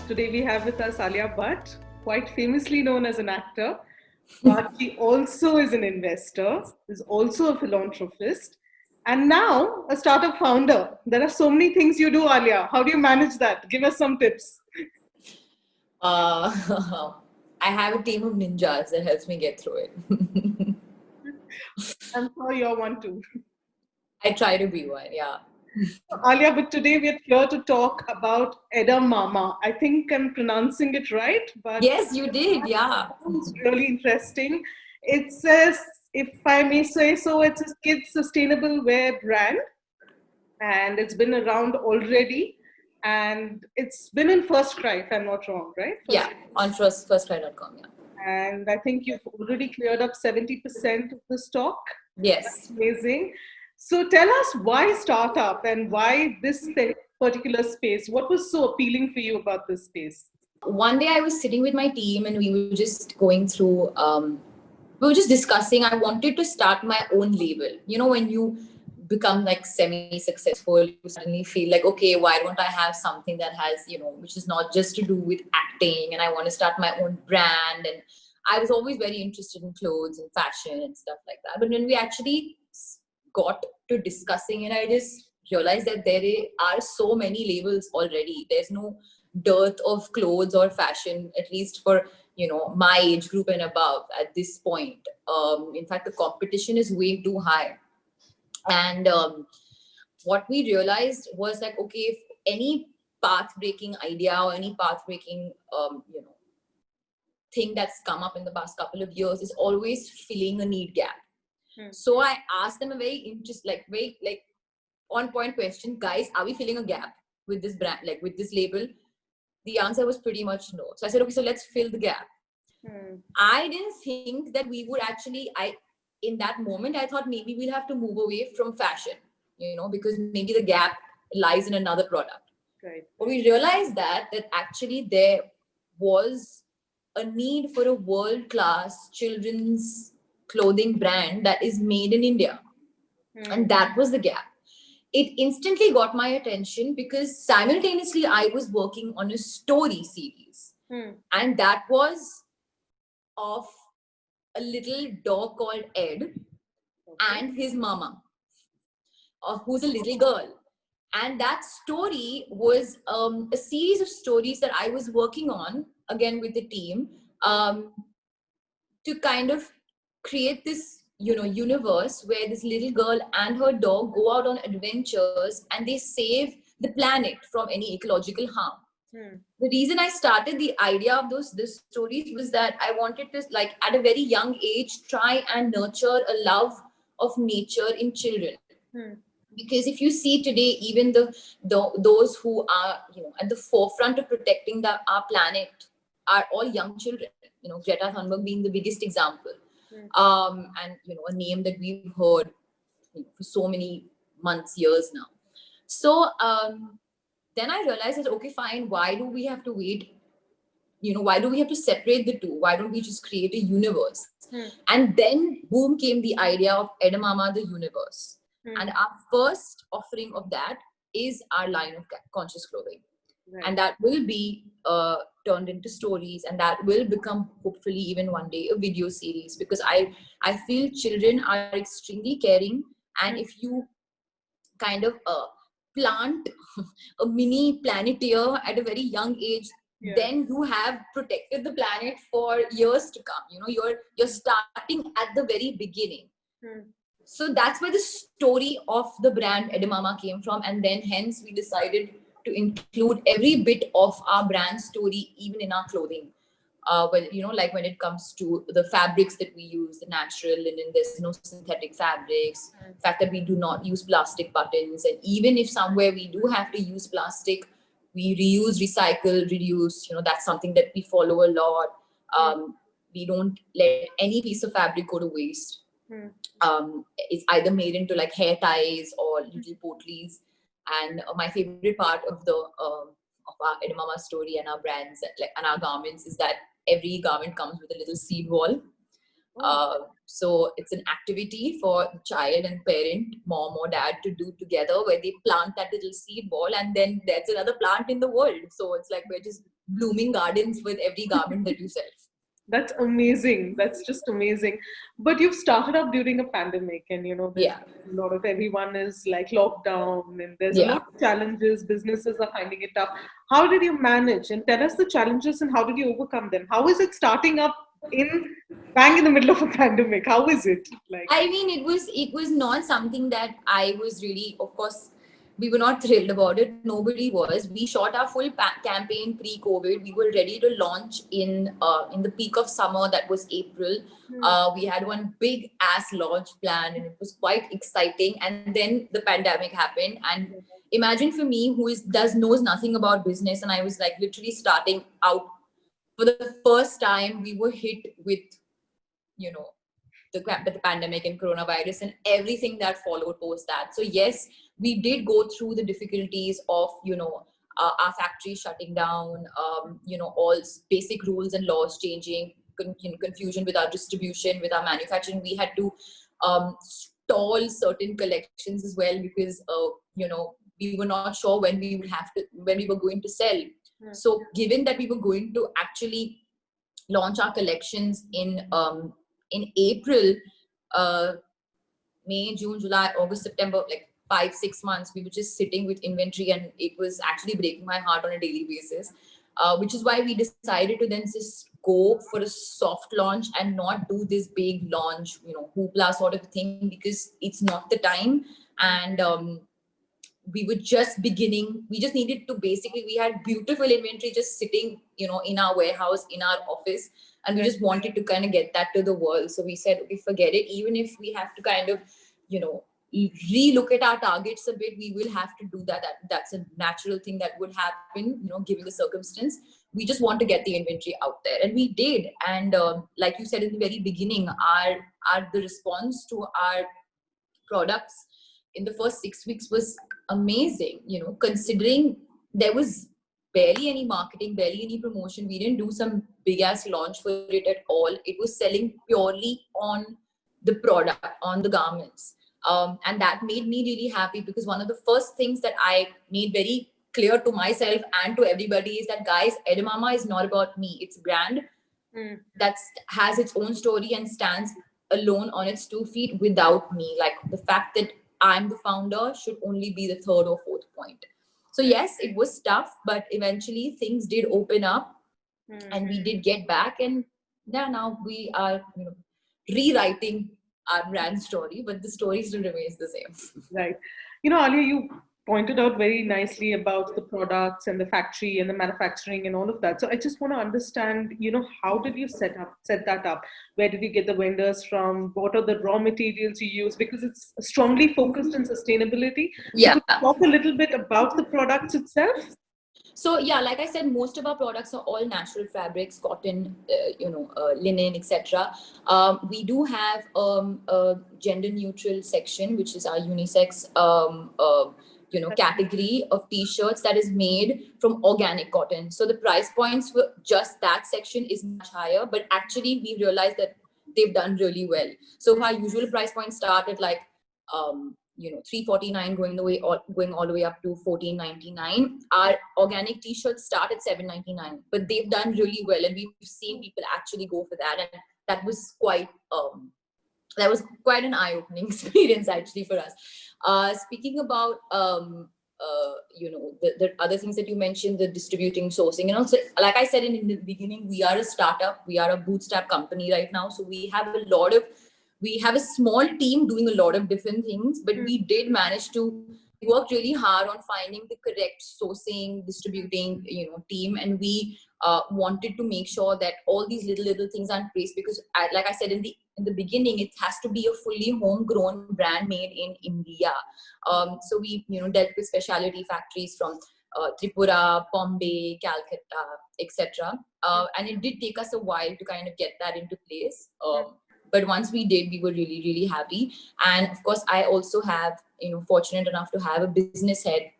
Today we have with us Alia Bhatt, quite famously known as an actor, but she also is an investor, is also a philanthropist, and now a startup founder. There are so many things you do, Alia. How do you manage that? Give us some tips. I have a team of ninjas that helps me get through it. I'm sure you're one too. I try to be one, yeah. Alia, but today we're here to talk about Edamama. I think I'm pronouncing it right, but Yes, you did, yeah. it's really interesting. It says, if I may say so, it's a kids sustainable wear brand, and it's been around already, and it's been in First Cry, if I'm not wrong, right? Yeah, on firstcry.com, yeah. And I think you've already cleared up 70% of the stock. Yes. Amazing. So tell us why startup and why this particular space? What was so appealing for you about this space? One day I was sitting with my team and we were just going through, we were just discussing. I wanted to start my own label. You know, when you become like semi-successful, you suddenly feel like, okay, why don't I have something that has, which is not just to do with acting, and I want to start my own brand. And I was always very interested in clothes and fashion and stuff like that. But when we actually got to discussing it, I just realized that there are so many labels already. There's no dearth of clothes or fashion, at least for my age group and above at this point. In fact, the competition is way too high. And what we realized was like, okay, if any path breaking idea or any path breaking thing that's come up in the past couple of years is always filling a need gap. So I asked them a very on point question, guys, are we filling a gap with this brand, like with this label? The answer was pretty much no. So I said, okay, so let's fill the gap. I didn't think that we would actually, in that moment, I thought maybe we'll have to move away from fashion, because maybe the gap lies in another product. Right. But we realized that actually there was a need for a world-class children's clothing brand that is made in India. And that was the gap. It instantly got my attention because simultaneously I was working on a story series. And that was of a little dog called Ed and his mama, who's a little girl. And that story was a series of stories that I was working on, again with the team, to kind of create this universe where this little girl and her dog go out on adventures and they save the planet from any ecological harm. The reason I started the idea of those stories was that I wanted to, like, at a very young age, try and nurture a love of nature in children. Because if you see today, even those who are at the forefront of protecting our planet are all young children. Greta Thunberg being the biggest example, and a name that we've heard for so many months, years now. So then I realized that, okay, fine, why do we have to wait? Why do we have to separate the two? Why don't we just create a universe? And then boom came the idea of Edamama the universe. And our first offering of that is our line of conscious clothing. Right. And that will be turned into stories, and that will become, hopefully even one day, a video series, because I feel children are extremely caring. And if you kind of plant a mini planeteer at a very young age, then you have protected the planet for years to come. You're starting at the very beginning. So that's where the story of the brand Edamama came from. And then hence we decided to include every bit of our brand story, even in our clothing. Like when it comes to the fabrics that we use, the natural linen, there's no synthetic fabrics. The fact that we do not use plastic buttons. And even if somewhere we do have to use plastic, we reuse, recycle, reduce. That's something that we follow a lot. We don't let any piece of fabric go to waste. It's either made into like hair ties or little potlies. And my favorite part of of our Edamama story and our brands, and our garments, is that every garment comes with a little seed wall, So it's an activity for child and parent, mom or dad, to do together, where they plant that little seed ball, and then there's another plant in the world. So it's like we're just blooming gardens with every garment that you sell. That's amazing. That's just amazing. But you've started up during a pandemic, and there's Yeah, a lot of everyone is like locked down, and there's a yeah. lot of challenges. Businesses are finding it tough. How did you manage? And tell us the challenges and how did you overcome them? How is it starting up in bang in the middle of a pandemic? How is it like? I mean, it was not something that I was really, of course, we were not thrilled about it. Nobody was. We shot our full campaign pre-COVID. We were ready to launch in the peak of summer. That was April. We had one big ass launch plan, and it was quite exciting. And then the pandemic happened. And imagine, for me, who knows nothing about business, and I was like literally starting out for the first time. We were hit with, you know the pandemic and coronavirus and everything that followed post that. So yes, we did go through the difficulties of our factory shutting down, all basic rules and laws changing, confusion with our distribution, with our manufacturing. We had to stall certain collections as well, because we were not sure when we were going to sell. So given that we were going to actually launch our collections in April, May, June, July, August, September, like 5-6 months, we were just sitting with inventory, and it was actually breaking my heart on a daily basis. Which is why we decided to then just go for a soft launch and not do this big launch, hoopla sort of thing, because it's not the time. And we were just beginning. We just needed to we had beautiful inventory just sitting, in our warehouse, in our office, and we just wanted to kind of get that to the world. So we said, okay, forget it. Even if we have to kind of, relook at our targets a bit, we will have to do that. That's a natural thing that would happen, given the circumstance. We just want to get the inventory out there, and we did. And like you said in the very beginning, the response to our products in the first 6 weeks was amazing, considering there was barely any marketing, barely any promotion. We didn't do some big ass launch for it at all. It was selling purely on the product, on the garments. And that made me really happy, because one of the first things that I made very clear to myself and to everybody is that, guys, Edamame is not about me. It's a brand that has its own story and stands alone on its 2 feet without me. Like, the fact that I'm the founder should only be the third or fourth point. So yes, it was tough, but eventually things did open up, and we did get back. And yeah, now we are rewriting our brand story, but the story still remains the same. Right. Alia, you pointed out very nicely about the products and the factory and the manufacturing and all of that. So I just want to understand, how did you set that up? Where did you get the vendors from? What are the raw materials you use? Because it's strongly focused on sustainability. Yeah. So could you talk a little bit about the products itself? So yeah, like I said, most of our products are all natural fabrics, cotton, linen, etc. We do have a gender neutral section, which is our unisex category of t-shirts that is made from organic cotton. So the price points for just that section is much higher, but actually we realized that they've done really well. So our usual price points start at like $349, going all the way up to $14.99. Our organic t-shirts start at $7.99, but they've done really well, and we've seen people actually go for that, and that was quite an eye-opening experience actually for us. Speaking about the other things that you mentioned, the distributing, sourcing, and also, like I said in the beginning, we are a startup, we are a bootstrap company right now, so we have a small team doing a lot of different things, but we did manage to work really hard on finding the correct sourcing, distributing, team, and we wanted to make sure that all these little things are in place, because like I said in the beginning, it has to be a fully homegrown brand made in India. So we dealt with specialty factories from Tripura, Bombay, Calcutta, etc. And it did take us a while to kind of get that into place. But once we did, we were really, really happy. And of course, I also have, fortunate enough to have a business head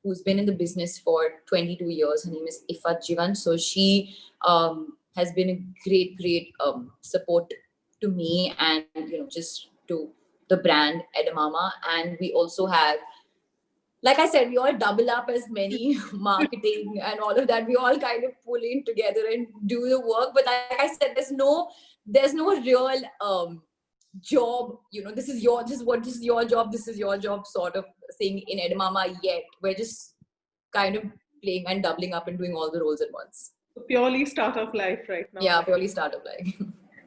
who's been in the business for 22 years. Her name is Ifat Jivan. So she has been a great support to me, and just to the brand Edamama. And we also have, like I said, we all double up as many marketing and all of that. We all kind of pull in together and do the work. But like I said, there's no real job. This is your job. This is your job sort of thing in Edamama yet. We're just kind of playing and doubling up and doing all the roles at once. Purely startup life right now. Yeah, purely startup life.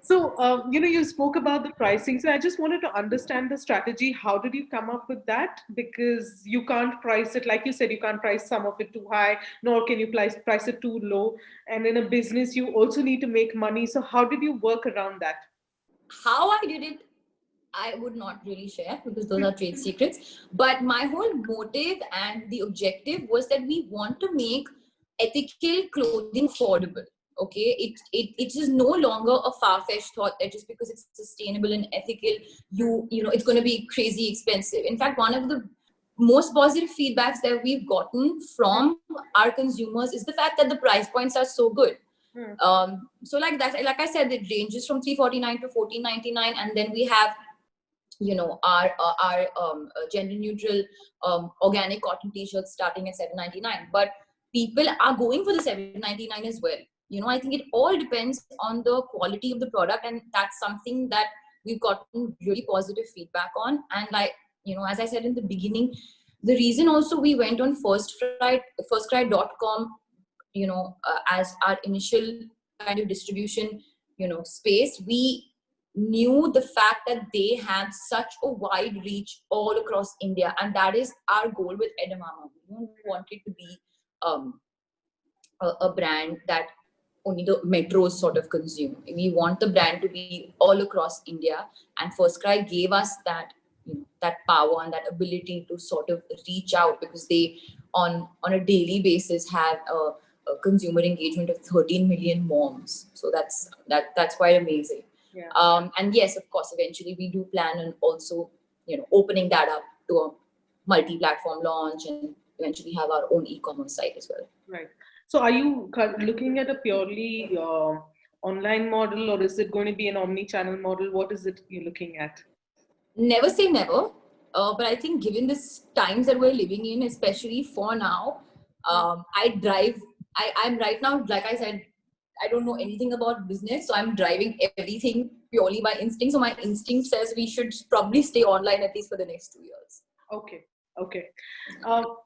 So, you spoke about the pricing. So I just wanted to understand the strategy. How did you come up with that? Because you can't price it, like you said, you can't price some of it too high, nor can you price it too low. And in a business, you also need to make money. So how did you work around that? How I did it, I would not really share because those are trade secrets. But my whole motive and the objective was that we want to make ethical clothing affordable. Okay, it is no longer a far-fetched thought that just because it's sustainable and ethical, it's going to be crazy expensive. In fact, one of the most positive feedbacks that we've gotten from our consumers is the fact that the price points are so good. So like that, like I said, it ranges from $349 to $14.99, and then we have our gender neutral organic cotton t-shirts starting at $7.99. But people are going for the $7.99 as well. I think it all depends on the quality of the product, and that's something that we've gotten really positive feedback on. And as I said in the beginning, the reason also we went on firstcry.com, as our initial kind of distribution, space, we knew the fact that they had such a wide reach all across India, and that is our goal with Edamama. We don't want it to be a brand that only the metros sort of consume. We want the brand to be all across India, and FirstCry gave us that that power and that ability to sort of reach out, because they on a daily basis have a consumer engagement of 13 million moms. So that's quite amazing. Yeah. And yes, of course, eventually we do plan on also opening that up to a multi-platform launch, and eventually have our own e-commerce site as well. Right. So are you looking at a purely online model, or is it going to be an omni-channel model? What is it you're looking at? Never say never. But I think given this times that we're living in, especially for now, I'm right now, like I said, I don't know anything about business. So I'm driving everything purely by instinct. So my instinct says we should probably stay online at least for the next 2 years. Okay.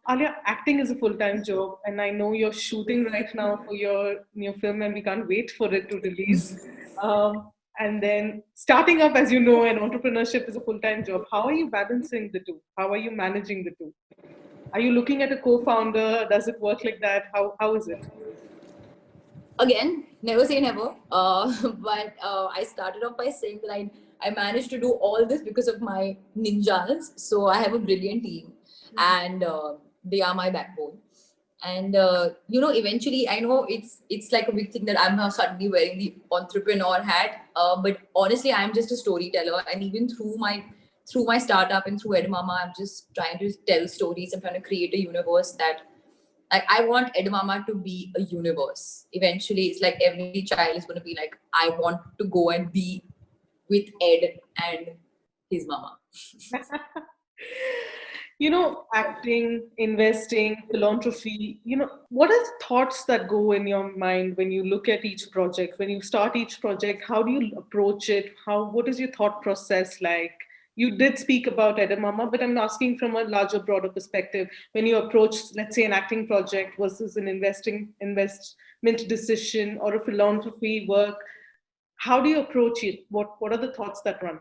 Alia, acting is a full-time job, and I know you're shooting right now for your new film, and we can't wait for it to release. And then starting up, as you know, and entrepreneurship is a full-time job. How are you balancing the two? How are you managing the two? Are you looking at a co-founder? Does it work like that? How is it? Again, never say never. But I started off by saying that I managed to do all this because of my ninjas. So I have a brilliant team, and they are my backbone. And eventually, I know it's like a big thing that I'm now suddenly wearing the entrepreneur hat. But honestly, I'm just a storyteller, and even through my startup and through Edamama, I'm just trying to tell stories. I'm trying to create a universe that, like, I want Edamama to be a universe. Eventually, it's like every child is going to be like, I want to go and be with Ed and his mama. Acting, investing, philanthropy, what are the thoughts that go in your mind when you look at each project? When you start each project, how do you approach it? What is your thought process like? You did speak about Edamama, but I'm asking from a larger, broader perspective. When you approach, let's say, an acting project versus an investment decision or a philanthropy work, how do you approach it? What are the thoughts that run?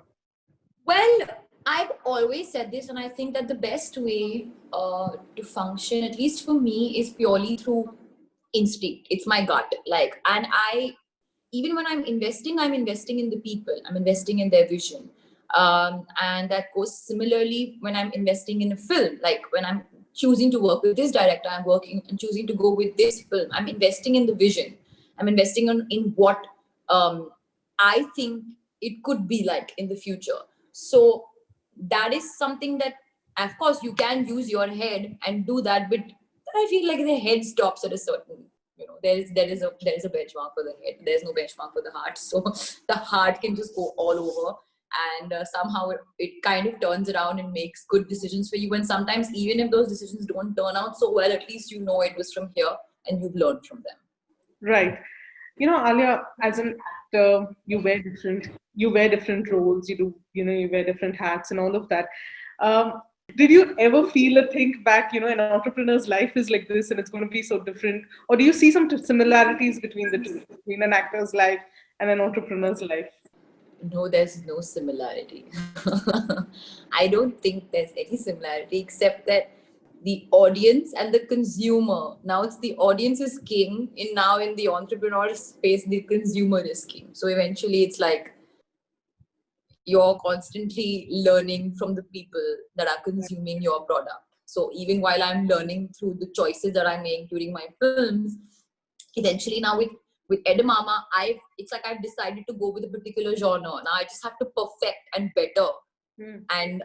Well, I've always said this, and I think that the best way to function, at least for me, is purely through instinct. It's my gut. And even when I'm investing in the people. I'm investing in their vision. And that goes similarly when I'm investing in a film. Like when I'm choosing to work with this director, I'm working and choosing to go with this film. I'm investing in the vision. I'm investing in what I think it could be like in the future. So that is something that, of course, you can use your head and do that, but I feel like the head stops at a certain there is a benchmark for the head. There's no benchmark for the heart. So the heart can just go all over, and somehow it kind of turns around and makes good decisions for you. And sometimes even if those decisions don't turn out so well, at least you know it was from here and you've learned from them. Right. Alia, as an actor, you wear different roles. You wear different hats and all of that. Did you ever feel or think back, an entrepreneur's life is like this and it's going to be so different? Or do you see some similarities between the two, between an actor's life and an entrepreneur's life? No, there's no similarity. I don't think there's any similarity except that the audience and the consumer, now it's the audience is king, in the entrepreneur space, the consumer is king. So eventually it's like you're constantly learning from the people that are consuming your product. So even while I'm learning through the choices that I make during my films, eventually now with Edamama, it's like I've decided to go with a particular genre. Now I just have to perfect and better and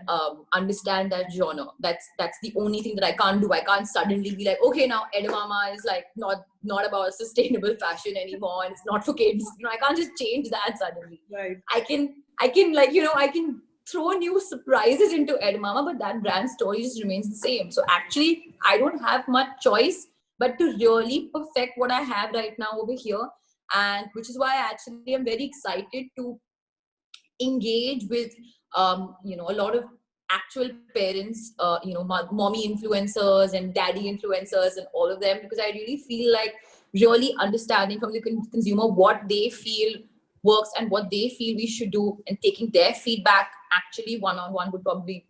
understand that genre. That's the only thing that I can't do. I can't suddenly be like, okay, now Edamama is like not about sustainable fashion anymore, and it's not for kids. I can't just change that suddenly. Right. I can I can throw new surprises into Edamama, but that brand story just remains the same. So actually, I don't have much choice but to really perfect what I have right now over here. And which is why I actually am very excited to engage with, a lot of actual parents, mommy influencers and daddy influencers and all of them, because I really feel like really understanding from the consumer what they feel works and what they feel we should do, and taking their feedback actually one-on-one would probably,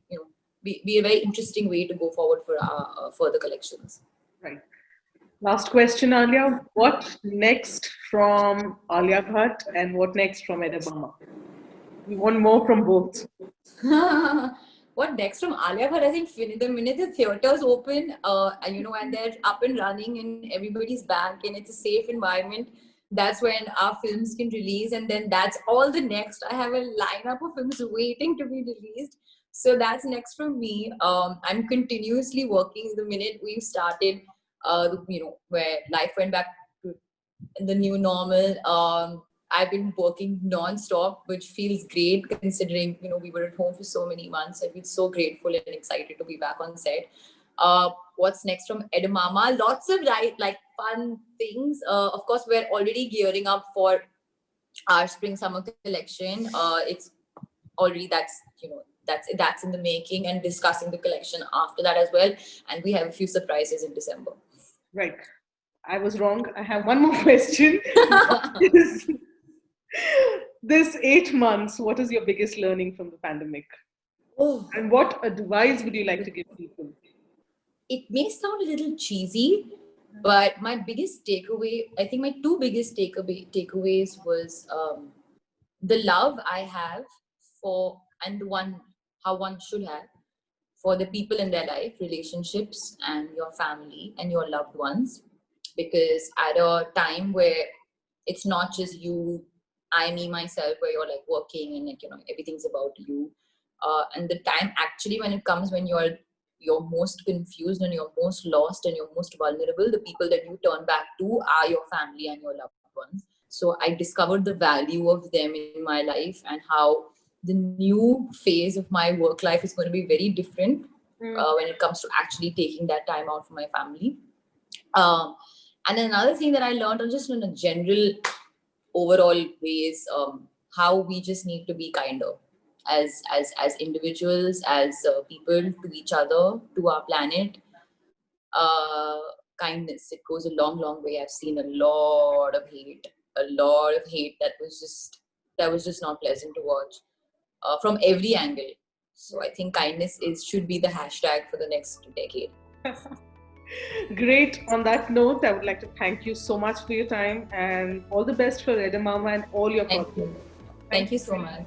be a very interesting way to go forward for our further collections. Right. Last question, Alia. What next from Alia Bhatt and what next from Edamama? We want more from both. What next from Alia Bhatt? I think the minute the theaters open, and they're up and running and everybody's back and it's a safe environment, that's when our films can release. And then that's all the next. I have a lineup of films waiting to be released. So that's next from me. I'm continuously working the minute we've started, where life went back to the new normal. I've been working non-stop, which feels great considering, we were at home for so many months. I feel so grateful and excited to be back on set. What's next from Edamama? Lots of fun things. Of course, we're already gearing up for our spring summer collection. It's already that's in the making, and discussing the collection after that as well. And we have a few surprises in December. Right. I was wrong. I have one more question. This 8 months, what is your biggest learning from the pandemic? Oh. And what advice would you like to give people? It may sound a little cheesy, but my biggest takeaway, I think my two biggest takeaways was the love I have for, and how one should have for the people in their life, relationships and your family and your loved ones. Because at a time where it's not just you, I, me, myself, where you're like working and everything's about you. And the time actually when it comes when you're most confused and you're most lost and you're most vulnerable, the people that you turn back to are your family and your loved ones. So I discovered the value of them in my life, and how the new phase of my work life is going to be very different when it comes to actually taking that time out for my family. And another thing that I learned, just in a general overall way, is how we just need to be kinder as individuals, as people, to each other, to our planet. Kindness, it goes a long way. I've seen a lot of hate that was just not pleasant to watch from every angle. So I think kindness should be the hashtag for the next decade. Great. On that note, I would like to thank you so much for your time, and all the best for Edamama and all your projects. Thank you so much.